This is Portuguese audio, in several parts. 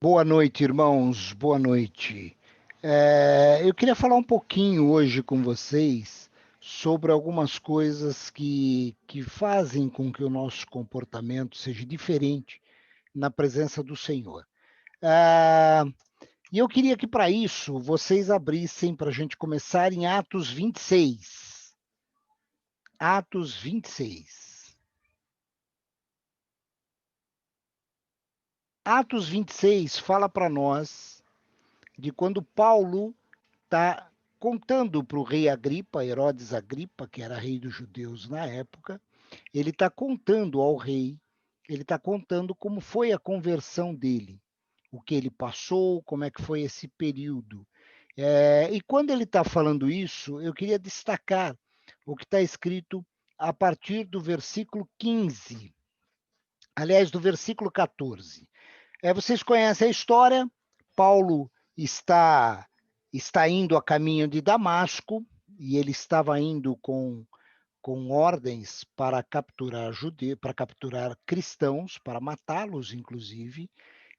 Boa noite, irmãos. Boa noite. Eu queria falar um pouquinho hoje com vocês sobre algumas coisas que fazem com que o nosso comportamento seja diferente na presença do Senhor. Ah, e eu queria que, para isso, vocês abrissem para a gente começar em Atos 26. Atos 26. Atos 26 fala para nós de quando Paulo está contando para o rei Agripa, Herodes Agripa, que era rei dos judeus na época, ele está contando ao rei, ele está contando como foi a conversão dele, o que ele passou, como é que foi esse período. E quando ele está falando isso, eu queria destacar o que está escrito a partir do versículo 15, aliás, do versículo 14. Vocês conhecem a história, Paulo está indo a caminho de Damasco, e ele estava indo com ordens para capturar judeus, para capturar cristãos, para matá-los, inclusive.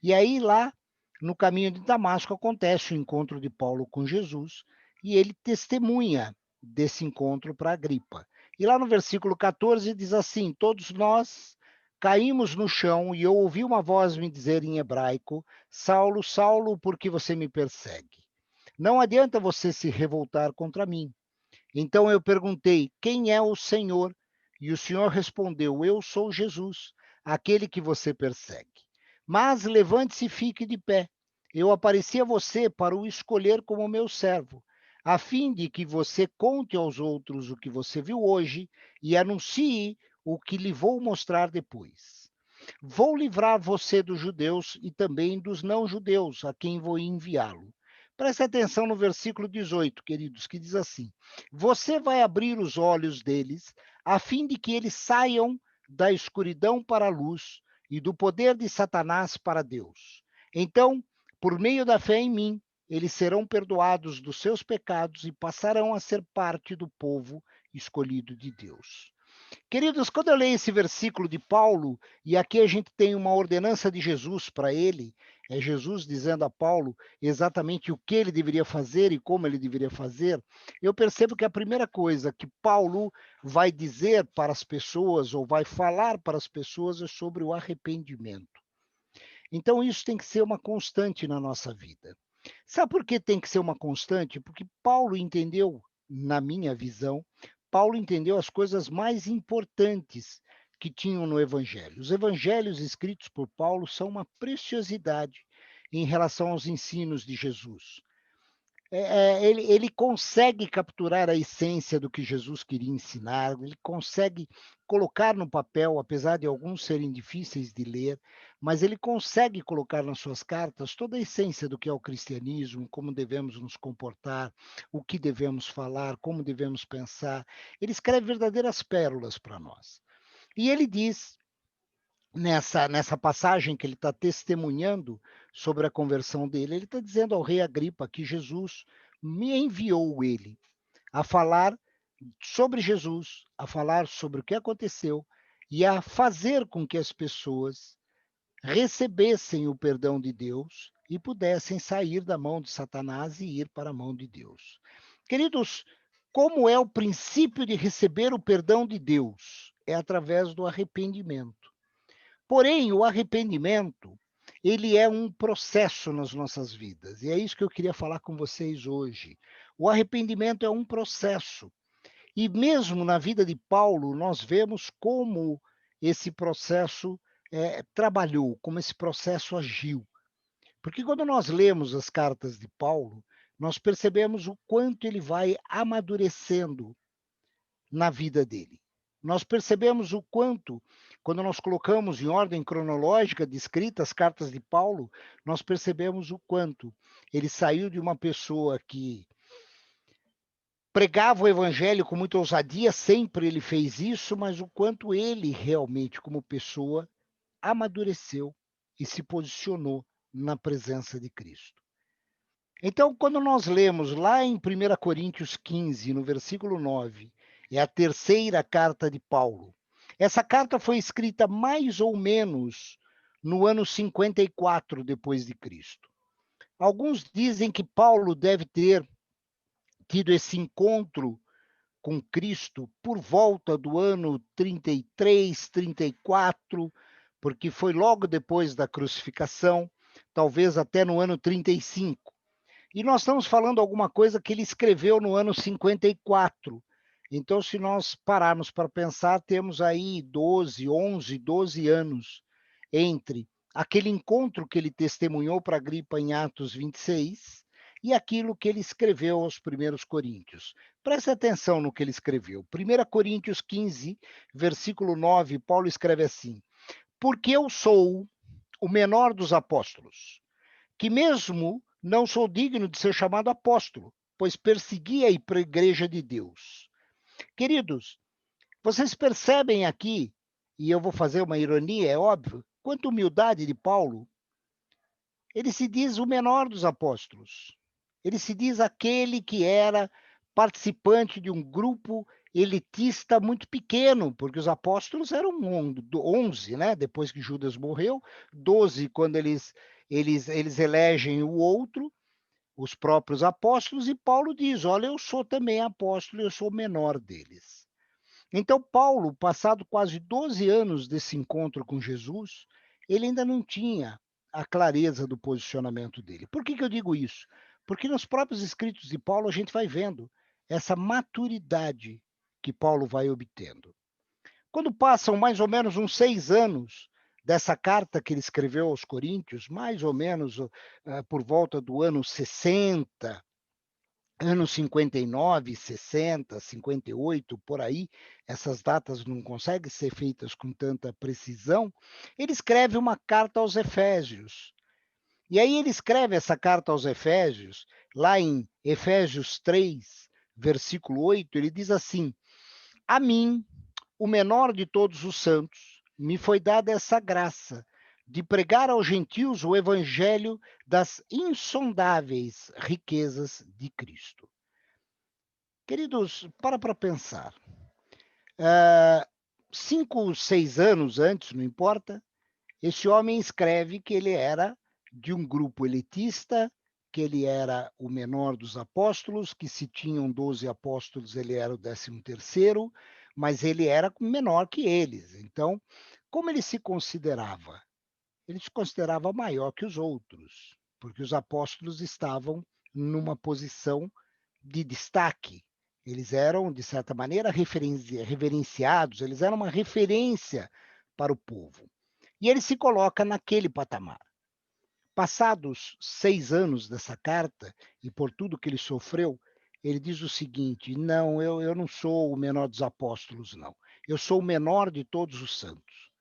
E aí, lá no caminho de Damasco, acontece o encontro de Paulo com Jesus, e ele testemunha desse encontro para Agripa. E lá no versículo 14 diz assim: Todos nós caímos no chão, e eu ouvi uma voz me dizer em hebraico: Saulo, Saulo, por que você me persegue? Não adianta você se revoltar contra mim. Então eu perguntei: Quem é o Senhor? E o Senhor respondeu: Eu sou Jesus, aquele que você persegue. Mas levante-se e fique de pé. Eu apareci a você para o escolher como meu servo, a fim de que você conte aos outros o que você viu hoje e anuncie o que lhe vou mostrar depois. Vou livrar você dos judeus e também dos não-judeus, a quem vou enviá-lo. Preste atenção no versículo 18, queridos, que diz assim: Você vai abrir os olhos deles, a fim de que eles saiam da escuridão para a luz e do poder de Satanás para Deus. Então, por meio da fé em mim, eles serão perdoados dos seus pecados e passarão a ser parte do povo escolhido de Deus. Queridos, quando eu leio esse versículo de Paulo, e aqui a gente tem uma ordenança de Jesus para ele, é Jesus dizendo a Paulo exatamente o que ele deveria fazer e como ele deveria fazer, eu percebo que a primeira coisa que Paulo vai dizer para as pessoas, ou vai falar para as pessoas, é sobre o arrependimento. Então, isso tem que ser uma constante na nossa vida. Sabe por que tem que ser uma constante? Porque Paulo entendeu, na minha visão, Paulo entendeu as coisas mais importantes que tinham no Evangelho. Os evangelhos escritos por Paulo são uma preciosidade em relação aos ensinos de Jesus. Ele consegue capturar a essência do que Jesus queria ensinar, ele consegue colocar no papel, apesar de alguns serem difíceis de ler, mas ele consegue colocar nas suas cartas toda a essência do que é o cristianismo, como devemos nos comportar, o que devemos falar, como devemos pensar. Ele escreve verdadeiras pérolas para nós. E ele diz nessa passagem que ele está testemunhando sobre a conversão dele, ele está dizendo ao rei Agripa que Jesus me enviou ele a falar sobre Jesus, a falar sobre o que aconteceu e a fazer com que as pessoas recebessem o perdão de Deus e pudessem sair da mão de Satanás e ir para a mão de Deus. Queridos, como é o princípio de receber o perdão de Deus? É através do arrependimento. Porém, o arrependimento, ele é um processo nas nossas vidas. E é isso que eu queria falar com vocês hoje. O arrependimento é um processo. E mesmo na vida de Paulo, nós vemos como esse processo trabalhou, como esse processo agiu. Porque quando nós lemos as cartas de Paulo, nós percebemos o quanto ele vai amadurecendo na vida dele. Nós percebemos o quanto, quando nós colocamos em ordem cronológica de escrita as cartas de Paulo, nós percebemos o quanto ele saiu de uma pessoa que pregava o evangelho com muita ousadia, sempre ele fez isso, mas o quanto ele realmente, como pessoa, amadureceu e se posicionou na presença de Cristo. Então, quando nós lemos lá em 1 Coríntios 15, no versículo 9, é a terceira carta de Paulo. Essa carta foi escrita mais ou menos no ano 54 depois de Cristo. Alguns dizem que Paulo deve ter tido esse encontro com Cristo por volta do ano 33, 34, porque foi logo depois da crucificação, talvez até no ano 35. E nós estamos falando alguma coisa que ele escreveu no ano 54. Então, se nós pararmos para pensar, temos aí 12, 11, 12 anos entre aquele encontro que ele testemunhou para Agripa em Atos 26 e aquilo que ele escreveu aos primeiros coríntios. Preste atenção no que ele escreveu. 1 Coríntios 15, versículo 9, Paulo escreve assim: Porque eu sou o menor dos apóstolos, que mesmo não sou digno de ser chamado apóstolo, pois persegui a igreja de Deus. Queridos, vocês percebem aqui, e eu vou fazer uma ironia, é óbvio, quanta humildade de Paulo. Ele se diz o menor dos apóstolos. Ele se diz aquele que era participante de um grupo elitista muito pequeno, porque os apóstolos eram 11, né? Depois que Judas morreu, 12 quando eles elegem o outro, os próprios apóstolos, e Paulo diz: Olha, eu sou também apóstolo, eu sou o menor deles. Então, Paulo, passado quase 12 anos desse encontro com Jesus, ele ainda não tinha a clareza do posicionamento dele. Por que eu digo isso? Porque nos próprios escritos de Paulo a gente vai vendo essa maturidade que Paulo vai obtendo. Quando passam mais ou menos uns 6 anos dessa carta que ele escreveu aos Coríntios, mais ou menos por volta do ano 60, anos 59, 60, 58, por aí, essas datas não conseguem ser feitas com tanta precisão, ele escreve uma carta aos Efésios. E aí ele escreve essa carta aos Efésios, lá em Efésios 3, versículo 8, ele diz assim: A mim, o menor de todos os santos, me foi dada essa graça de pregar aos gentios o evangelho das insondáveis riquezas de Cristo. Queridos, para pensar. 5, 6 anos antes, não importa, esse homem escreve que ele era de um grupo elitista, que ele era o menor dos apóstolos, que se tinham 12 apóstolos, ele era o 13º, mas ele era menor que eles. Então, como ele se considerava? Ele se considerava maior que os outros, porque os apóstolos estavam numa posição de destaque. Eles eram, de certa maneira, reverenciados, eles eram uma referência para o povo. E ele se coloca naquele patamar. Passados 6 anos dessa carta, e por tudo que ele sofreu, ele diz o seguinte: não, eu não sou o menor dos apóstolos, não. Eu sou o menor de todos os santos.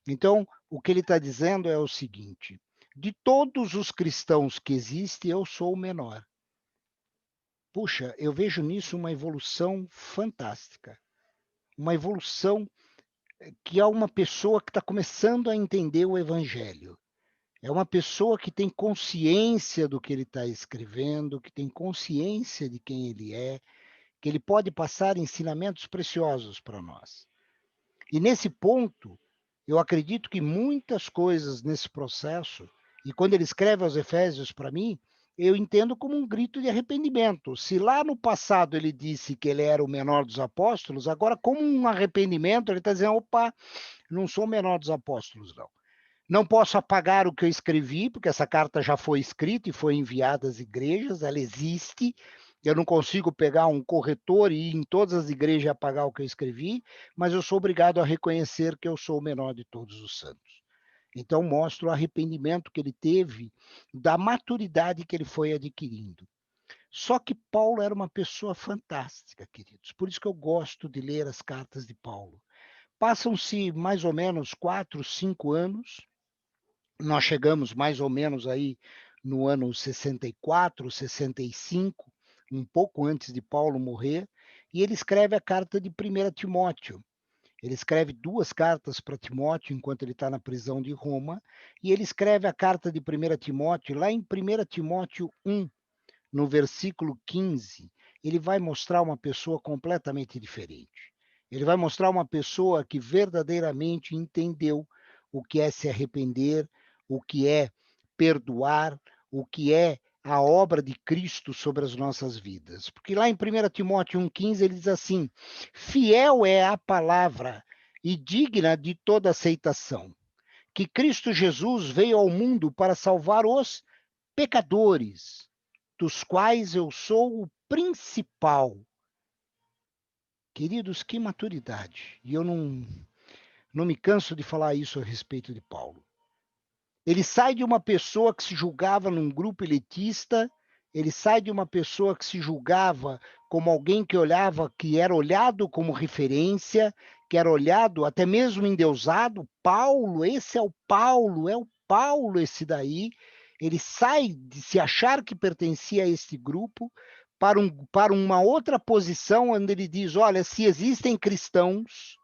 Então, o que ele está dizendo é o seguinte: de todos os cristãos que existem, eu sou o menor. Puxa, eu vejo nisso uma evolução fantástica. Uma evolução que é uma pessoa que está começando a entender o Evangelho. É uma pessoa que tem consciência do que ele está escrevendo, que tem consciência de quem ele é, que ele pode passar ensinamentos preciosos para nós. E nesse ponto, eu acredito que muitas coisas nesse processo, e quando ele escreve aos Efésios para mim, eu entendo como um grito de arrependimento. Se lá no passado ele disse que ele era o menor dos apóstolos, agora, como um arrependimento, ele está dizendo: opa, não sou o menor dos apóstolos, não. Não posso apagar o que eu escrevi, porque essa carta já foi escrita e foi enviada às igrejas, ela existe. Eu não consigo pegar um corretor e ir em todas as igrejas e apagar o que eu escrevi, mas eu sou obrigado a reconhecer que eu sou o menor de todos os santos. Então, mostra o arrependimento que ele teve, da maturidade que ele foi adquirindo. Só que Paulo era uma pessoa fantástica, queridos. Por isso que eu gosto de ler as cartas de Paulo. Passam-se mais ou menos 4, 5 anos, nós chegamos mais ou menos aí no ano 64, 65, um pouco antes de Paulo morrer, e ele escreve a carta de 1 Timóteo. Ele escreve 2 cartas para Timóteo enquanto ele está na prisão de Roma, e ele escreve a carta de 1 Timóteo, lá em 1 Timóteo 1, no versículo 15, ele vai mostrar uma pessoa completamente diferente. Ele vai mostrar uma pessoa que verdadeiramente entendeu o que é se arrepender, o que é perdoar, o que é a obra de Cristo sobre as nossas vidas. Porque lá em 1 Timóteo 1,15 ele diz assim: fiel é a palavra e digna de toda aceitação, que Cristo Jesus veio ao mundo para salvar os pecadores, dos quais eu sou o principal. Queridos, que maturidade. E eu não me canso de falar isso a respeito de Paulo. Ele sai de uma pessoa que se julgava num grupo elitista, ele sai de uma pessoa que se julgava como alguém que olhava, que era olhado como referência, que era olhado até mesmo endeusado. Paulo, esse é o Paulo esse daí. Ele sai de se achar que pertencia a este grupo para uma outra posição, onde ele diz: olha, se existem cristãos,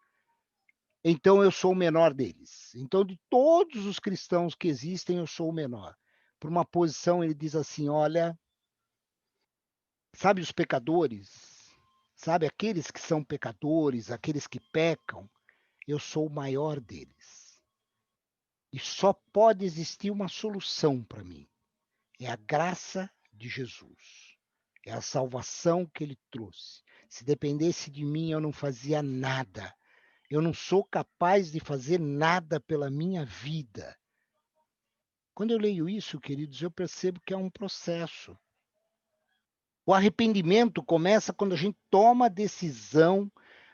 então eu sou o menor deles. Então, de todos os cristãos que existem, eu sou o menor. Por uma posição, ele diz assim: olha, sabe os pecadores? Sabe aqueles que são pecadores, aqueles que pecam? Eu sou o maior deles. E só pode existir uma solução para mim: é a graça de Jesus. É a salvação que ele trouxe. Se dependesse de mim, eu não fazia nada. Eu não sou capaz de fazer nada pela minha vida. Quando eu leio isso, queridos, eu percebo que é um processo. O arrependimento começa quando a gente toma a decisão,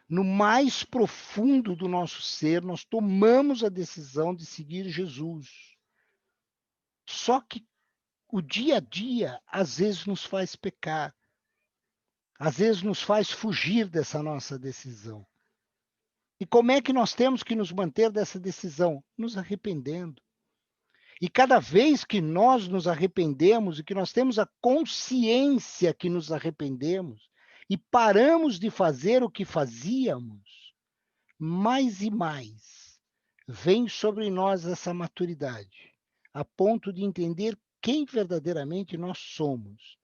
no mais profundo do nosso ser, nós tomamos a decisão de seguir Jesus. Só que o dia a dia, às vezes, nos faz pecar, às vezes, nos faz fugir dessa nossa decisão. E como é que nós temos que nos manter dessa decisão? Nos arrependendo. E cada vez que nós nos arrependemos e que nós temos a consciência que nos arrependemos e paramos de fazer o que fazíamos, mais e mais vem sobre nós essa maturidade, a ponto de entender quem verdadeiramente nós somos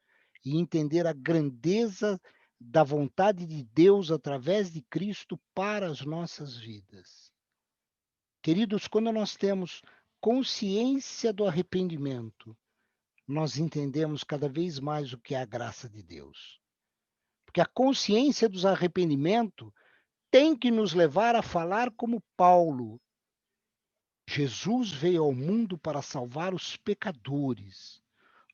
e entender a grandeza da vontade de Deus através de Cristo para as nossas vidas. Queridos, quando nós temos consciência do arrependimento, nós entendemos cada vez mais o que é a graça de Deus. Porque a consciência do arrependimento tem que nos levar a falar como Paulo. Jesus veio ao mundo para salvar os pecadores,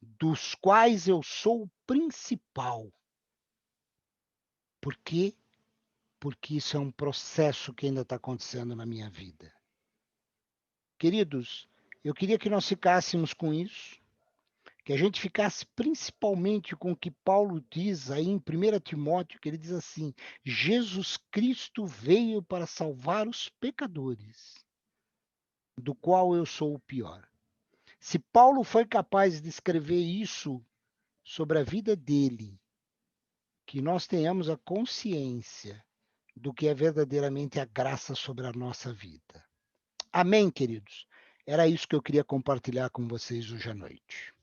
dos quais eu sou o principal. Por quê? Porque isso é um processo que ainda está acontecendo na minha vida. Queridos, eu queria que nós ficássemos com isso, que a gente ficasse principalmente com o que Paulo diz aí em 1 Timóteo, que ele diz assim: Jesus Cristo veio para salvar os pecadores, do qual eu sou o pior. Se Paulo foi capaz de escrever isso sobre a vida dele, que nós tenhamos a consciência do que é verdadeiramente a graça sobre a nossa vida. Amém, queridos? Era isso que eu queria compartilhar com vocês hoje à noite.